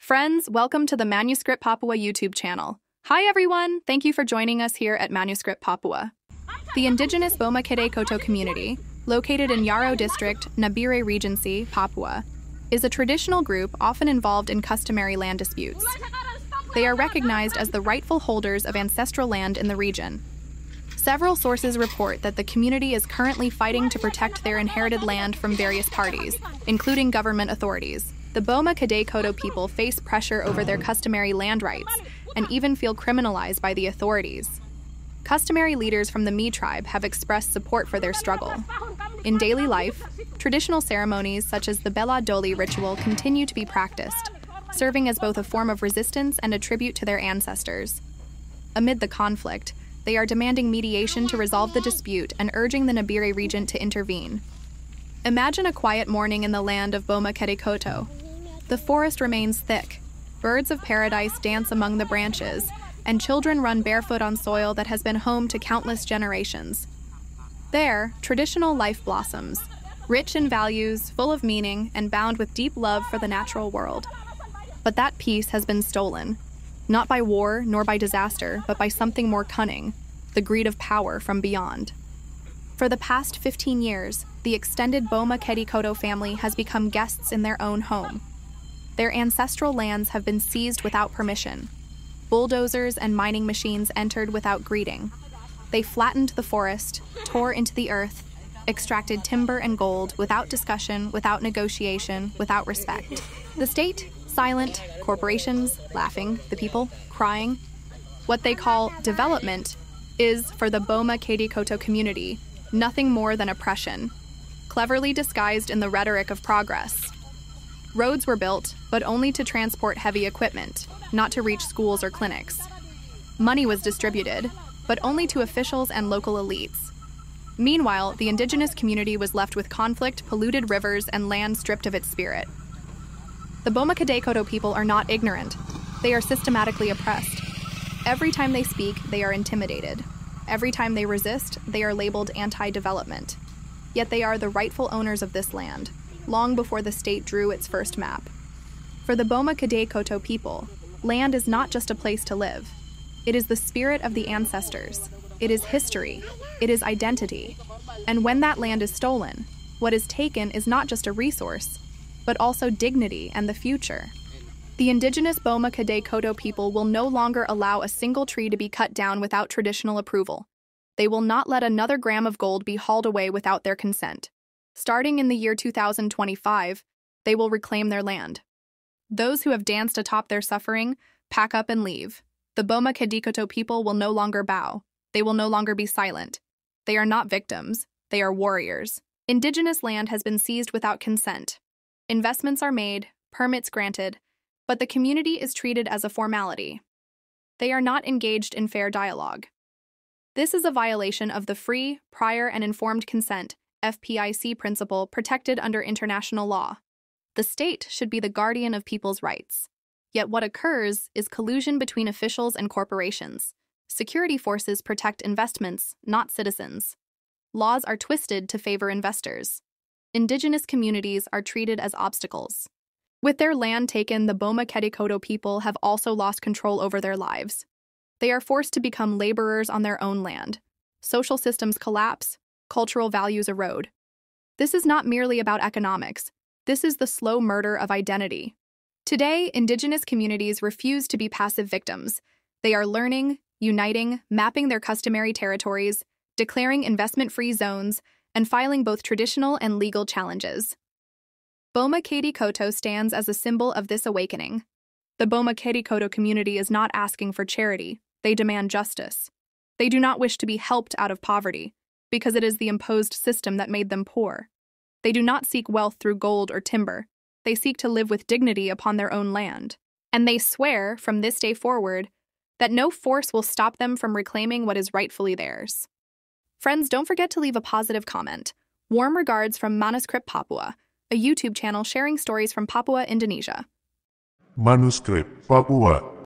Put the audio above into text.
Friends, welcome to the ManusKrip Papua YouTube channel. Hi everyone, thank you for joining us here at ManusKrip Papua. The indigenous Boma-Kedeikoto community, located in Yaro District, Nabire Regency, Papua, is a traditional group often involved in customary land disputes. They are recognized as the rightful holders of ancestral land in the region. Several sources report that the community is currently fighting to protect their inherited land from various parties, including government authorities. The Boma-Kedeikoto people face pressure over their customary land rights and even feel criminalized by the authorities. Customary leaders from the Mi tribe have expressed support for their struggle. In daily life, traditional ceremonies such as the Bela Doli ritual continue to be practiced, serving as both a form of resistance and a tribute to their ancestors. Amid the conflict, they are demanding mediation to resolve the dispute and urging the Nabire regent to intervene. Imagine a quiet morning in the land of Boma-Kedeikoto. The forest remains thick, birds of paradise dance among the branches, and children run barefoot on soil that has been home to countless generations. There, traditional life blossoms, rich in values, full of meaning, and bound with deep love for the natural world. But that peace has been stolen, not by war nor by disaster, but by something more cunning, the greed of power from beyond. For the past 15 years, the extended Boma-Kedeikoto family has become guests in their own home. Their ancestral lands have been seized without permission. Bulldozers and mining machines entered without greeting. They flattened the forest, tore into the earth, extracted timber and gold without discussion, without negotiation, without respect. The state, silent, corporations, laughing, the people, crying. What they call development is, for the Boma-Kedeikoto community, nothing more than oppression, cleverly disguised in the rhetoric of progress. Roads were built, but only to transport heavy equipment, not to reach schools or clinics. Money was distributed, but only to officials and local elites. Meanwhile, the indigenous community was left with conflict, polluted rivers, and land stripped of its spirit. The Boma-Kedeikoto people are not ignorant. They are systematically oppressed. Every time they speak, they are intimidated. Every time they resist, they are labeled anti-development. Yet they are the rightful owners of this land, long before the state drew its first map. For the Boma-Kedeikoto people, land is not just a place to live. It is the spirit of the ancestors. It is history. It is identity. And when that land is stolen, what is taken is not just a resource, but also dignity and the future. The indigenous Boma-Kedeikoto people will no longer allow a single tree to be cut down without traditional approval. They will not let another gram of gold be hauled away without their consent. Starting in the year 2025, they will reclaim their land. Those who have danced atop their suffering, pack up and leave. The Boma-Kedeikoto people will no longer bow. They will no longer be silent. They are not victims. They are warriors. Indigenous land has been seized without consent. Investments are made, permits granted, but the community is treated as a formality. They are not engaged in fair dialogue. This is a violation of the free, prior, and informed consent (FPIC) principle protected under international law. The state should be the guardian of people's rights. Yet what occurs is collusion between officials and corporations. Security forces protect investments, not citizens. Laws are twisted to favor investors. Indigenous communities are treated as obstacles. With their land taken, the Boma-Kedeikoto people have also lost control over their lives. They are forced to become laborers on their own land. Social systems collapse, cultural values erode. This is not merely about economics. This is the slow murder of identity. Today, indigenous communities refuse to be passive victims. They are learning, uniting, mapping their customary territories, declaring investment-free zones, and filing both traditional and legal challenges. Boma-Kedeikoto stands as a symbol of this awakening. The Boma-Kedeikoto community is not asking for charity. They demand justice. They do not wish to be helped out of poverty, because it is the imposed system that made them poor. They do not seek wealth through gold or timber. They seek to live with dignity upon their own land. And they swear, from this day forward, that no force will stop them from reclaiming what is rightfully theirs. Friends, don't forget to leave a positive comment. Warm regards from ManusKrip Papua, a YouTube channel sharing stories from Papua, Indonesia. ManusKrip Papua.